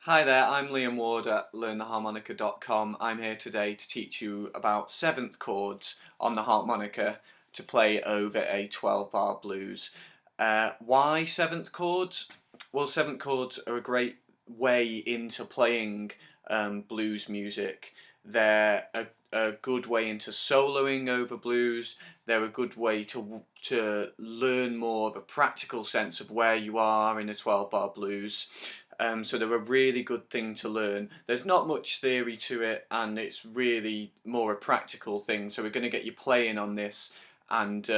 Hi there, I'm Liam Ward at LearnTheHarmonica.com. I'm here today to teach you about seventh chords on the harmonica to play over a 12-bar blues. Why seventh chords? Well, seventh chords are a great way into playing blues music. They're a good way into soloing over blues. They're a good way to learn more of a practical sense of where you are in a 12-bar blues. So they're a really good thing to learn. There's not much theory to it, and it's really more a practical thing. So we're going to get you playing on this and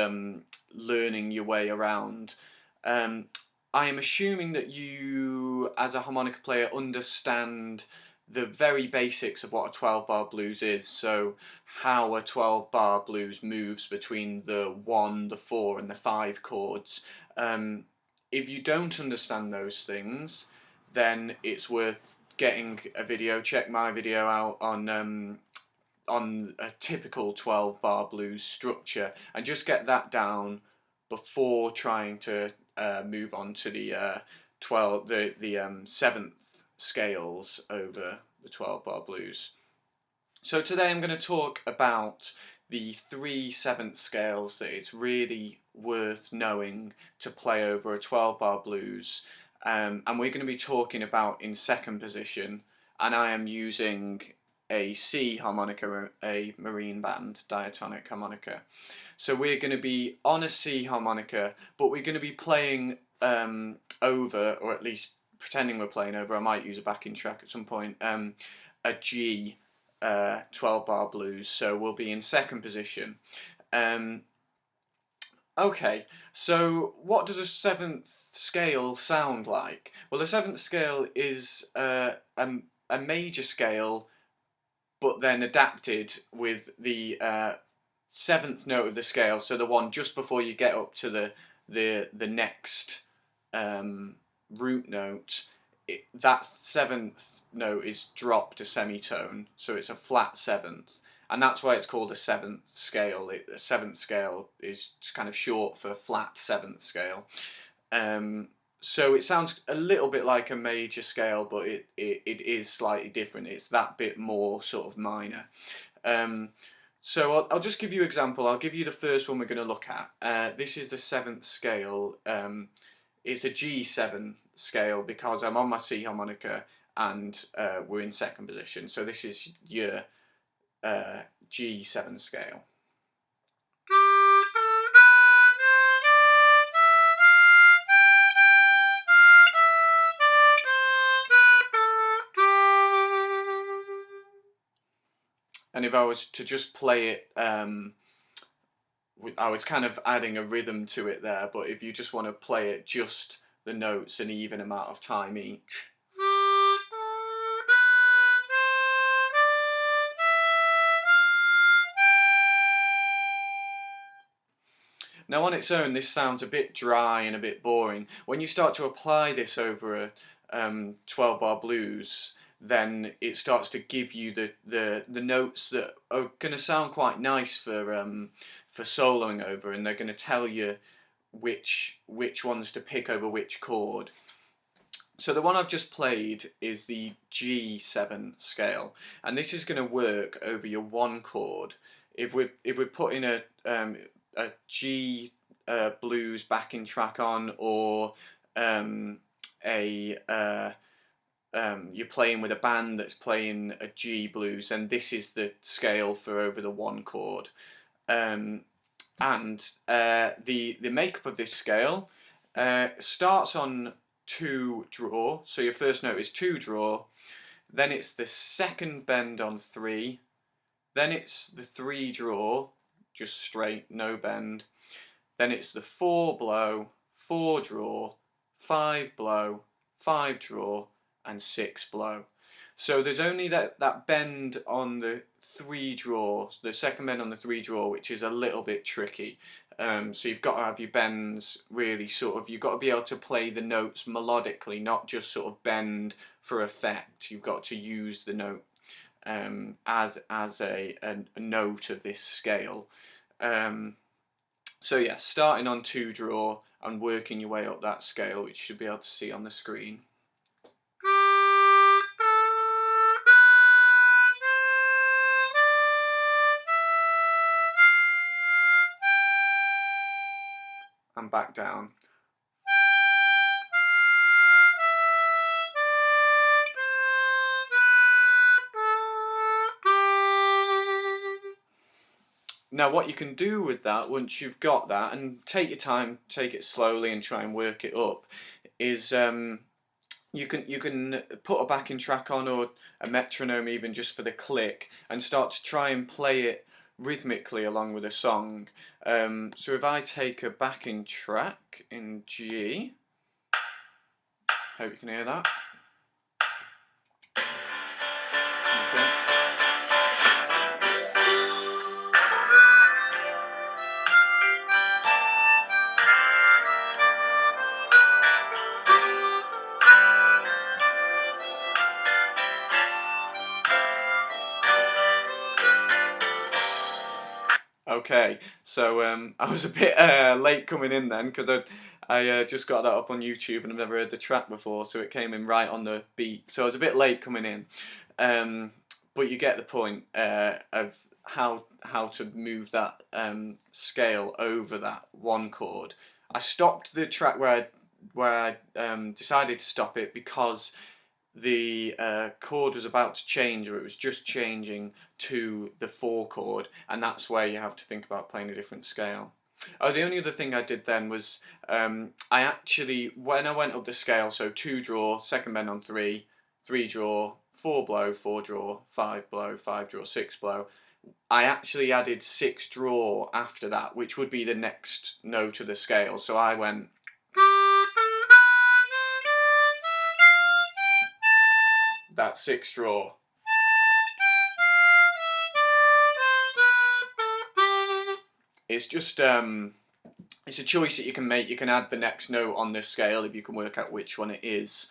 learning your way around. I am assuming that you, as a harmonica player, understand the very basics of what a 12-bar blues is. So how a 12-bar blues moves between the 1, the 4 and the 5 chords. If you don't understand those things, then it's worth getting a video. Check my video out on a typical 12-bar blues structure and just get that down before trying to move on to the 7th scales over the 12-bar blues. So today I'm going to talk about the 3 7th scales that it's really worth knowing to play over a 12-bar blues. And we're going to be talking about in second position, and I am using a C harmonica, a marine band diatonic harmonica. So we're going to be on a C harmonica, but we're going to be playing over, or at least pretending we're playing over, I might use a backing track at some point, a G 12-bar blues. So we'll be in second position. Okay, so what does a 7th scale sound like? Well, the 7th scale is a major scale, but then adapted with the 7th note of the scale, so the one just before you get up to the next root note. That 7th note is dropped a semitone, so it's a flat 7th. And that's why it's called a 7th scale. A 7th scale is kind of short for flat 7th scale. So it sounds a little bit like a major scale, but it is slightly different. It's that bit more sort of minor. So I'll just give you an example. I'll give you the first one we're going to look at. This is the 7th scale. It's a G7 scale because I'm on my C harmonica and we're in second position. So this is your G7 scale. And if I was to just play it, I was kind of adding a rhythm to it there, but if you just want to play it just the notes an even amount of time each. Now on its own this sounds a bit dry and a bit boring. When you start to apply this over a 12-bar blues, then it starts to give you the notes that are going to sound quite nice for soloing over, and they're going to tell you which ones to pick over which chord. So the one I've just played is the G7 scale, and this is going to work over your 1 chord. If we're putting a G blues backing track on, or you're playing with a band that's playing a G blues, then this is the scale for over the 1 chord. And the makeup of this scale starts on 2 draw. So your first note is 2 draw, then it's the second bend on 3, then it's the 3 draw, just straight, no bend, then it's the 4 blow, 4 draw, 5 blow, 5 draw, and 6 blow. So there's only that bend on the 3 draw, the second bend on the 3 draw, which is a little bit tricky. So you've got to have your bends really sort of, you've got to be able to play the notes melodically, not just sort of bend for effect. You've got to use the note as a note of this scale. So yeah, starting on 2 draw and working your way up that scale, which you should be able to see on the screen. and back down. Now what you can do with that, once you've got that, and take your time, take it slowly and try and work it up, is you can put a backing track on, or a metronome even, just for the click, and start to try and play it rhythmically along with a song. So if I take a backing track in G, hope you can hear that. Okay. Okay, so I was a bit late coming in then, because I just got that up on YouTube and I've never heard the track before, so it came in right on the beat. So I was a bit late coming in, but you get the point of how to move that scale over that one chord. I stopped the track where I decided to stop it because the chord was about to change, or it was just changing to the 4 chord, and that's where you have to think about playing a different scale. Oh, the only other thing I did then was I actually, when I went up the scale, so 2 draw, 2nd bend on 3, 3 draw, 4 blow, 4 draw, 5 blow, 5 draw, 6 blow, I actually added 6 draw after that, which would be the next note of the scale. So I went, that 6 draw. It's just it's a choice that you can make. You can add the next note on this scale if you can work out which one it is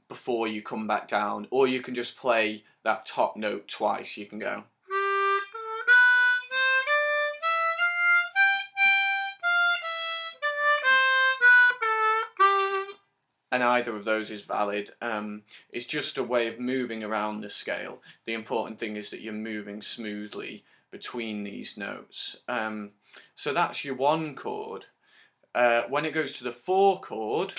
before you come back down, or you can just play that top note twice. You can go, and either of those is valid. It's just a way of moving around the scale. The important thing is that you're moving smoothly between these notes. So that's your 1 chord. When it goes to the 4 chord,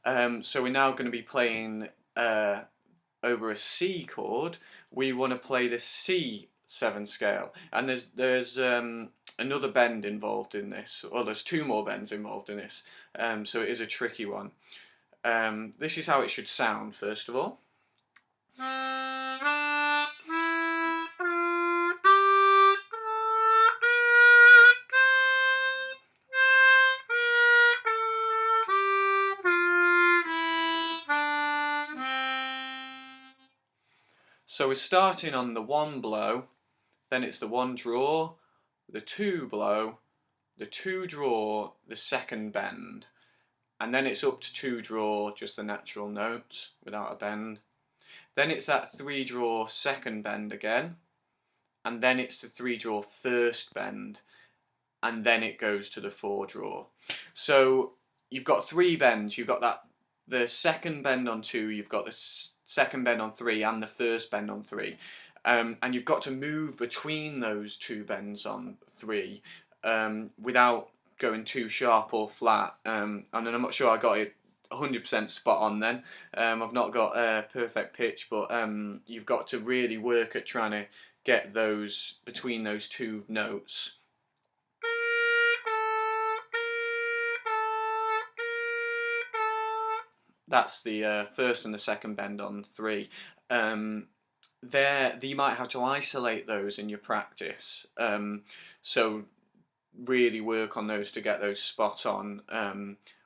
so we're now going to be playing over a C chord. We want to play the C7 scale, and there's another bend involved in this, or there's 2 more bends involved in this, so it is a tricky one. This is how it should sound, first of all. So we're starting on the 1 blow, then it's the 1 draw, the 2 blow, the 2 draw, the 2nd bend, and then it's up to 2 draw, just the natural notes without a bend. Then it's that 3 draw 2nd bend again, and then it's the 3 draw 1st bend, and then it goes to the 4 draw. So you've got 3 bends. You've got the 2nd bend on 2, you've got the 2nd bend on 3, and the 1st bend on 3. And you've got to move between those 2 bends on 3 without going too sharp or flat. And I'm not sure I got it 100% spot on then. I've not got a perfect pitch, but you've got to really work at trying to get those between those 2 notes. That's the 1st and the 2nd bend on 3. You might have to isolate those in your practice. So really work on those to get those spot on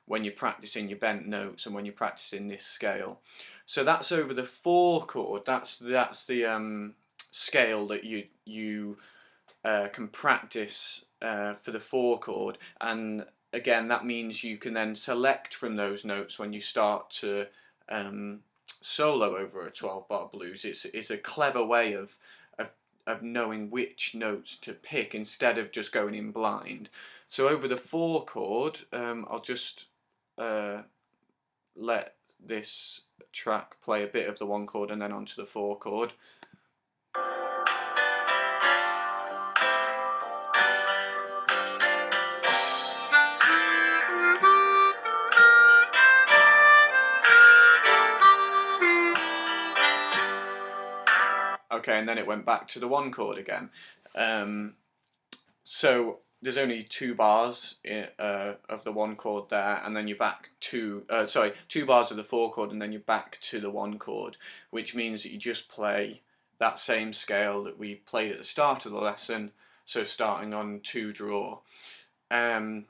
when you're practicing your bent notes and when you're practicing this scale. So that's over the 4 chord. That's the scale that you can practice for the 4 chord, and again that means you can then select from those notes when you start to solo over a 12-bar blues. It's a clever way of knowing which notes to pick instead of just going in blind. So over the 4 chord, I'll just let this track play a bit of the 1 chord and then onto the 4 chord. Okay, and then it went back to the 1 chord again. So there's only 2 bars of the 1 chord there, and then you're back to 2 bars of the 4 chord, and then you're back to the 1 chord, which means that you just play that same scale that we played at the start of the lesson. So starting on 2 draw, and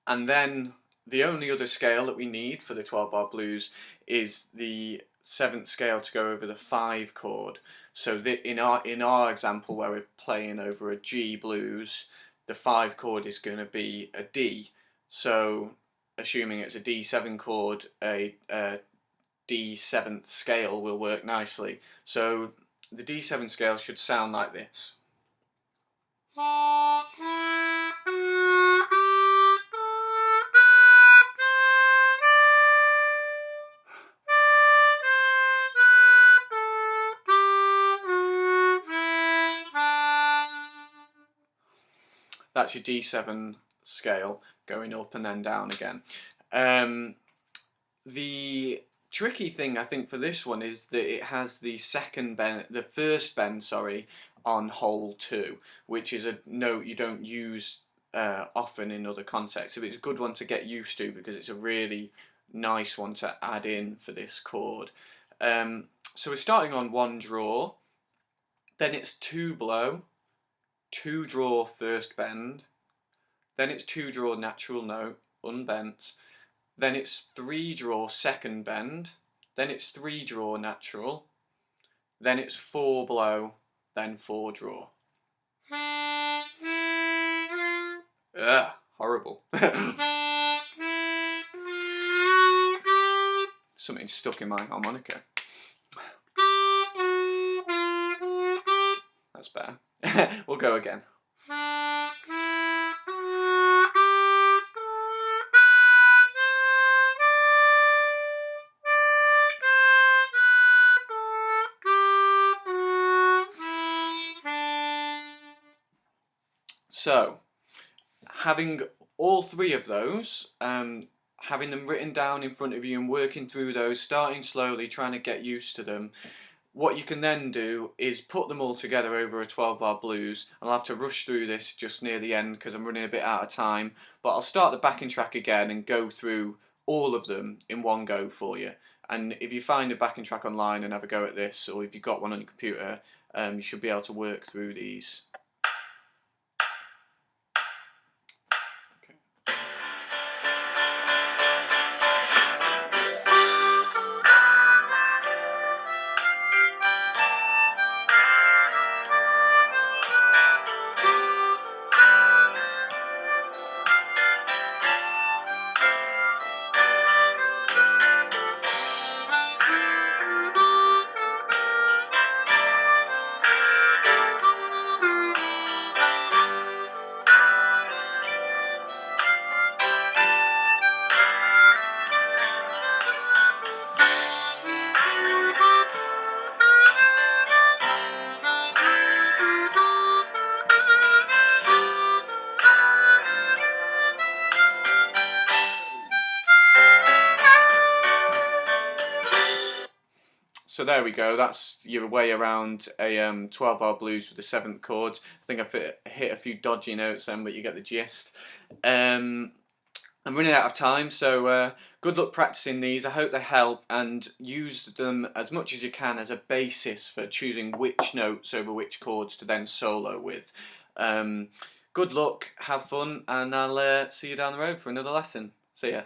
then the only other scale that we need for the 12-bar blues is the 7th scale to go over the 5 chord. So in our example where we're playing over a G blues, the 5 chord is going to be a D. So assuming it's a D7 chord, a D7th scale will work nicely. So the D7 scale should sound like this. That's your D7 scale going up and then down again. The tricky thing I think for this one is that it has the first bend, on hole 2, which is a note you don't use often in other contexts. So it's a good one to get used to because it's a really nice one to add in for this chord. So we're starting on 1 draw, then it's 2 blow, 2 draw first bend, then it's 2 draw natural note, unbent, then it's 3 draw second bend, then it's 3 draw natural, then it's 4 blow, then 4 draw. Ugh, horrible. Something stuck in my harmonica. That's better. We'll go again. So, having all 3 of those, having them written down in front of you and working through those, starting slowly, trying to get used to them, what you can then do is put them all together over a 12-bar blues. I'll have to rush through this just near the end because I'm running a bit out of time, but I'll start the backing track again and go through all of them in one go for you. And if you find a backing track online and have a go at this, or if you've got one on your computer, you should be able to work through these. So there we go, that's your way around a 12-bar blues with the 7th chord. I think I've hit a few dodgy notes then, but you get the gist. I'm running out of time, so good luck practicing these. I hope they help, and use them as much as you can as a basis for choosing which notes over which chords to then solo with. Good luck, have fun, and I'll see you down the road for another lesson. See ya.